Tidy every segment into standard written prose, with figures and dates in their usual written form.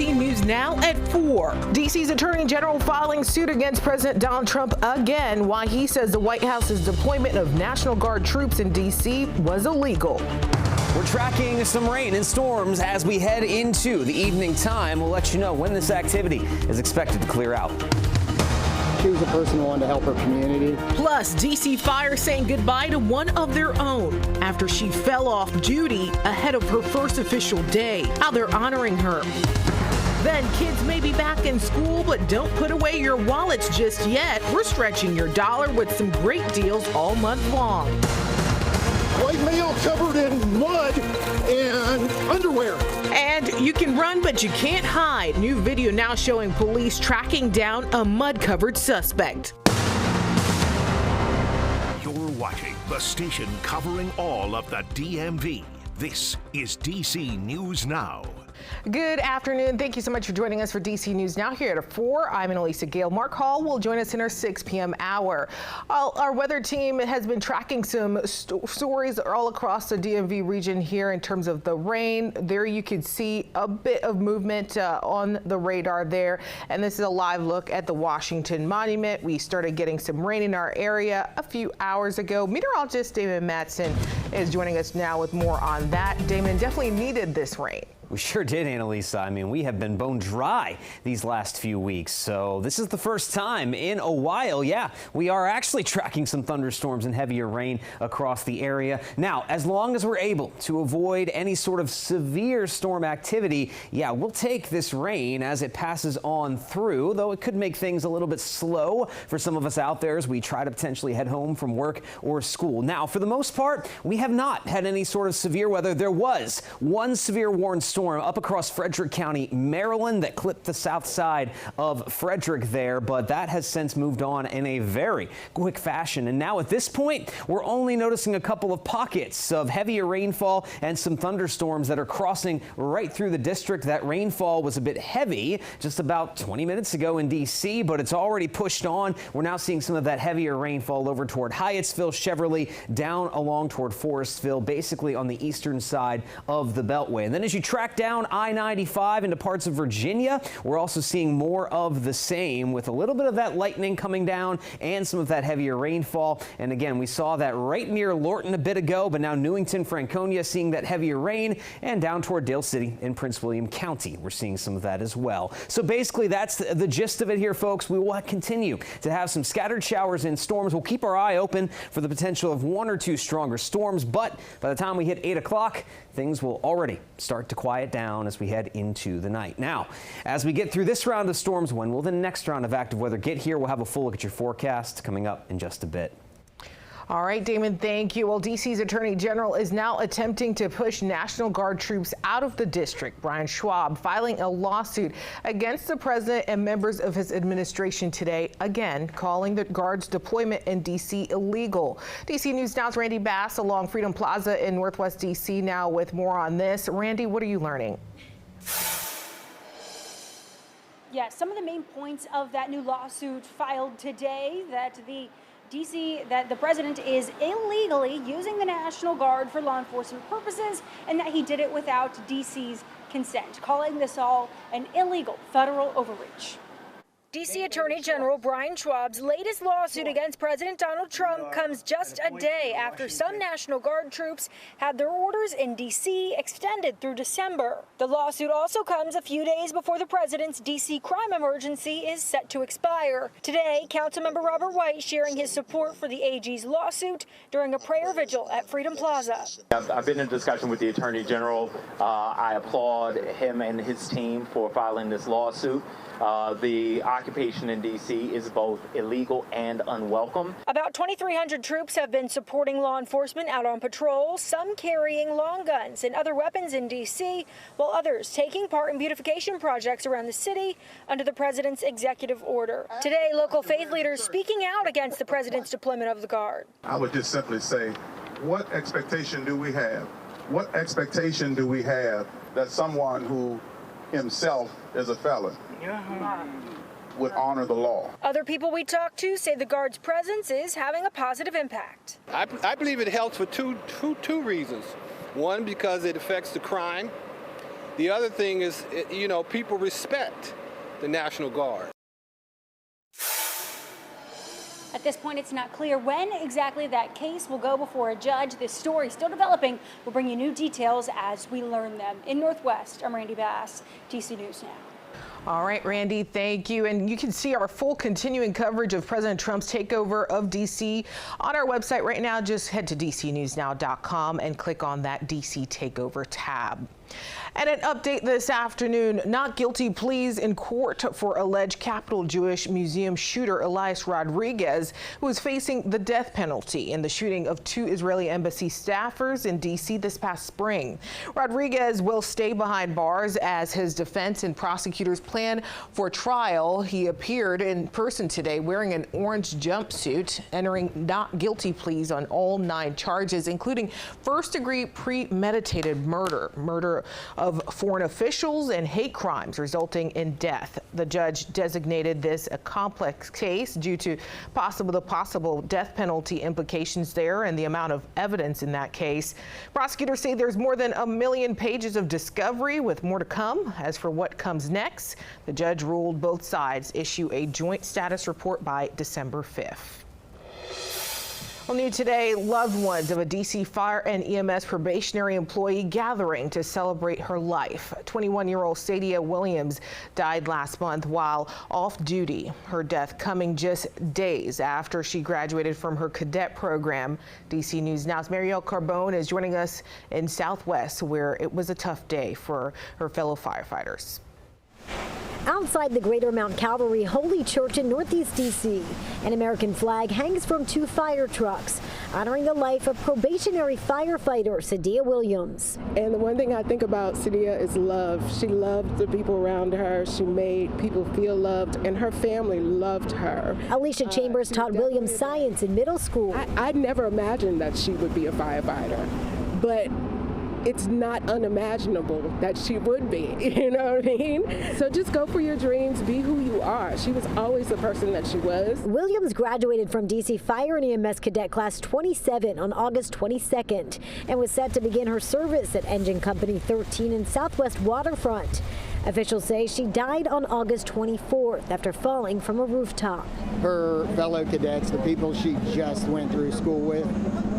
DC News Now at 4. DC's Attorney General filing suit against President Donald Trump again, why he says the White House's deployment of National Guard troops in DC was illegal. We're tracking some rain and storms as we head into the evening time. We'll let you know when this activity is expected to clear out. She was a person who wanted to help her community. Plus, DC Fire saying goodbye to one of their own after she fell off duty ahead of her first official day. How they're honoring her. Then kids may be back in school, but don't put away your wallets just yet. We're stretching your dollar with some great deals all month long. White male covered in mud and underwear. And you can run, but you can't hide. New video now showing police tracking down a mud-covered suspect. You're watching the station covering all of the DMV. This is DC News Now. Good afternoon. Thank you so much for joining us for DC News Now here at 4. I'm Annalisa Gale. Mark Hall will join us in our 6 p.m. hour. Our weather team has been tracking some stories all across the DMV region here in terms of the rain. There you can see a bit of movement on the radar there. And this is a live look at the Washington Monument. We started getting some rain in our area a few hours ago. Meteorologist Damon Matson is joining us now with more on that. Damon, definitely needed this rain. We sure did, Annalisa. I mean, we have been bone dry these last few weeks, so this is the first time in a while, yeah, we are actually tracking some thunderstorms and heavier rain across the area. Now, as long as we're able to avoid any sort of severe storm activity, yeah, we'll take this rain as it passes on through, though it could make things a little bit slow for some of us out there as we try to potentially head home from work or school. Now, for the most part, we have not had any sort of severe weather. There was one severe warned storm up across Frederick County, Maryland, that clipped the south side of Frederick there, but that has since moved on in a very quick fashion. And now at this point, we're only noticing a couple of pockets of heavier rainfall and some thunderstorms that are crossing right through the district. That rainfall was a bit heavy just about 20 minutes ago in D.C., but it's already pushed on. We're now seeing some of that heavier rainfall over toward Hyattsville, Cheverly, down along toward Forestville, basically on the eastern side of the Beltway. And then as you track down I-95 into parts of Virginia, we're also seeing more of the same with a little bit of that lightning coming down and some of that heavier rainfall. And again, we saw that right near Lorton a bit ago, but now Newington, Franconia seeing that heavier rain, and down toward Dale City in Prince William County, we're seeing some of that as well. So basically that's the gist of it here, folks. We will continue to have some scattered showers and storms. We'll keep our eye open for the potential of 1 or 2 stronger storms, but by the time we hit 8 o'clock, things will already start to quiet down as we head into the night. Now, as we get through this round of storms, when will the next round of active weather get here? We'll have a full look at your forecast coming up in just a bit. All right, Damon, thank you. Well, D.C.'s Attorney General is now attempting to push National Guard troops out of the district. Brian Schwab filing a lawsuit against the president and members of his administration today, again, calling the Guard's deployment in D.C. illegal. D.C. News Now's Randy Bass along Freedom Plaza in Northwest D.C. now with more on this. Randy, what are you learning? Yes, some of the main points of that new lawsuit filed today that the president is illegally using the National Guard for law enforcement purposes and that he did it without DC's consent, calling this all an illegal federal overreach. D.C. Attorney General Brian Schwab's latest lawsuit against President Donald Trump comes just a day after some National Guard troops had their orders in D.C. extended through December. The lawsuit also comes a few days before the president's D.C. crime emergency is set to expire. Today, Councilmember Robert White sharing his support for the AG's lawsuit during a prayer vigil at Freedom Plaza. I've been in discussion with the Attorney General. I applaud him and his team for filing this lawsuit. The occupation in D.C. is both illegal and unwelcome. About 2,300 troops have been supporting law enforcement out on patrol, some carrying long guns and other weapons in D.C., while others taking part in beautification projects around the city under the president's executive order. Today, local faith leaders speaking out against the president's deployment of the Guard. I would just simply say, what expectation do we have? What expectation do we have that someone who himself is a felon would honor the law? Other people we talked to say the Guard's presence is having a positive impact. I believe it helps for two reasons. One, because it affects the crime, The other thing is, you know, people respect the National Guard. At this point, it's not clear when exactly that case will go before a judge. This story still developing. We'll bring you new details as we learn them. In Northwest, I'm Randy Bass, DC News Now. All right, Randy, thank you. And you can see our full continuing coverage of President Trump's takeover of D.C. on our website right now. Just head to DCNewsNow.com and click on that D.C. Takeover tab. And an update this afternoon, not guilty pleas in court for alleged Capitol Jewish Museum shooter Elias Rodriguez, who is facing the death penalty in the shooting of 2 Israeli embassy staffers in D.C. this past spring. Rodriguez will stay behind bars as his defense and prosecutors plan for trial. He appeared in person today wearing an orange jumpsuit, entering not guilty pleas on all 9 charges, including first-degree premeditated murder of foreign officials and hate crimes resulting in death. The judge designated this a complex case due to the possible death penalty implications there and the amount of evidence in that case. Prosecutors say there's more than 1 million pages of discovery with more to come. As for what comes next, the judge ruled both sides issue a joint status report by December 5th. Well, new today, loved ones of a D.C. Fire and EMS probationary employee gathering to celebrate her life. 21-year-old Sadia Williams died last month while off duty, her death coming just days after she graduated from her cadet program. D.C. News Now's Marielle Carbone is joining us in Southwest, where it was a tough day for her fellow firefighters. Outside the Greater Mount Calvary Holy Church in Northeast D.C., an American flag hangs from 2 fire trucks, honoring the life of probationary firefighter Sadia Williams. And the one thing I think about Sadia is love. She loved the people around her. She made people feel loved, and her family loved her. Alicia Chambers taught Williams science in middle school. I'd never imagined that she would be a firefighter, but it's not unimaginable that she would be, you know what I mean? So just go for your dreams, be who you are. She was always the person that she was. Williams graduated from D.C. Fire and EMS Cadet Class 27 on August 22nd and was set to begin her service at Engine Company 13 in Southwest Waterfront. Officials say she died on August 24th after falling from a rooftop. Her fellow cadets, the people she just went through school with,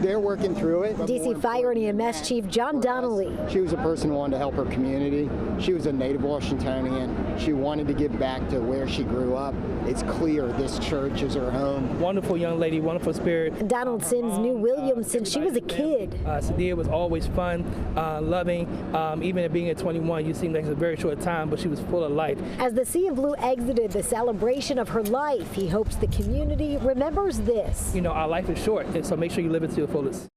they're working through it. D.C. Fire and EMS Chief John Donnelly. She was a person who wanted to help her community. She was a native Washingtonian. She wanted to give back to where she grew up. It's clear this church is her home. Wonderful young lady, wonderful spirit. Donald Sims knew Williams since she was a kid. Sadia was always fun, loving. Even at being at 21, you seem like it's a very short time, but she was full of life. As the Sea of Blue exited the celebration of her life, he hopes the community remembers this. You know, our life is short, and so make sure you live it to the fullest.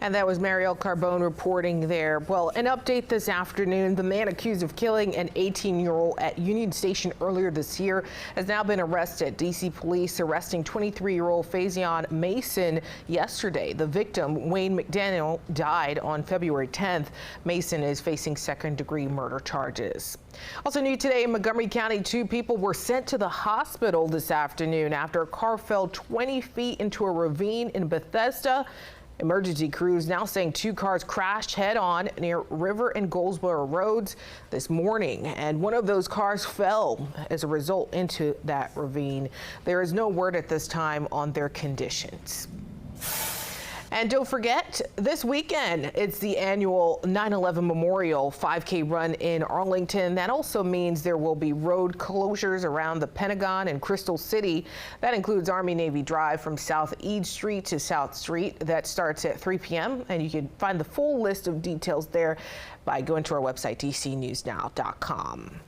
And that was Marielle Carbone reporting there. Well, an update this afternoon. The man accused of killing an 18-year-old at Union Station earlier this year has now been arrested. D.C. police arresting 23-year-old Faison Mason yesterday. The victim, Wayne McDaniel, died on February 10th. Mason is facing second-degree murder charges. Also new today in Montgomery County, 2 people were sent to the hospital this afternoon after a car fell 20 feet into a ravine in Bethesda. Emergency crews now saying 2 cars crashed head-on near River and Goldsboro roads this morning, and one of those cars fell as a result into that ravine. There is no word at this time on their conditions. And don't forget, this weekend, it's the annual 9/11 Memorial 5K run in Arlington. That also means there will be road closures around the Pentagon and Crystal City. That includes Army-Navy Drive from South Eade Street to South Street. That starts at 3 p.m. And you can find the full list of details there by going to our website, DCNewsNow.com.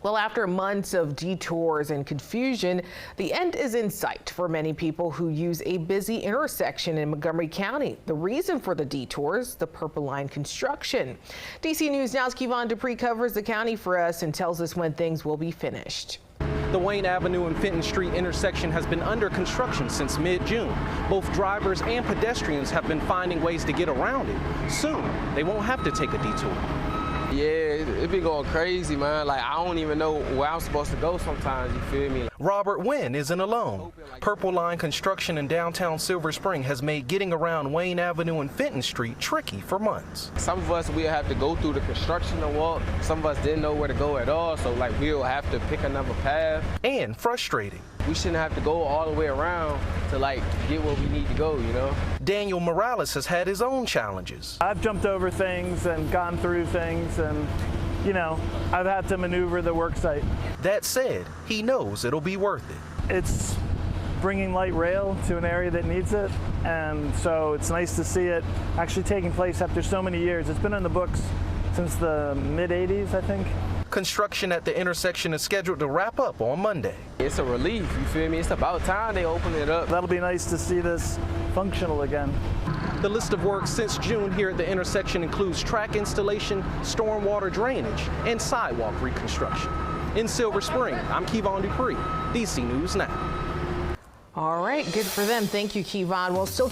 Well, after months of detours and confusion, the end is in sight for many people who use a busy intersection in Montgomery County. The reason for the detours, the Purple Line construction. DC News Now's Kevon Dupree covers the county for us and tells us when things will be finished. The Wayne Avenue and Fenton Street intersection has been under construction since mid-June. Both drivers and pedestrians have been finding ways to get around it. Soon, they won't have to take a detour. Yeah, it be going crazy, man. Like, I don't even know where I'm supposed to go sometimes, you feel me? Robert Wynn isn't alone. Purple Line construction in downtown Silver Spring has made getting around Wayne Avenue and Fenton Street tricky for months. Some of us, we have to go through the construction to walk. Some of us didn't know where to go at all, so like we'll have to pick another path. And frustrating. We shouldn't have to go all the way around to like get where we need to go, you know? Daniel Morales has had his own challenges. I've jumped over things and gone through things and, you know, I've had to maneuver the work site. That said, he knows it'll be worth it. It's bringing light rail to an area that needs it, and so it's nice to see it actually taking place after so many years. It's been in the books since the mid-'80s, I think. Construction at the intersection is scheduled to wrap up on Monday. It's a relief, you feel me? It's about time they open it up. That'll be nice to see this functional again. The list of work since June here at the intersection includes track installation, stormwater drainage, and sidewalk reconstruction. In Silver Spring, I'm Kevon Dupree, DC News Now. All right, good for them. Thank you, Kevon. Well, still to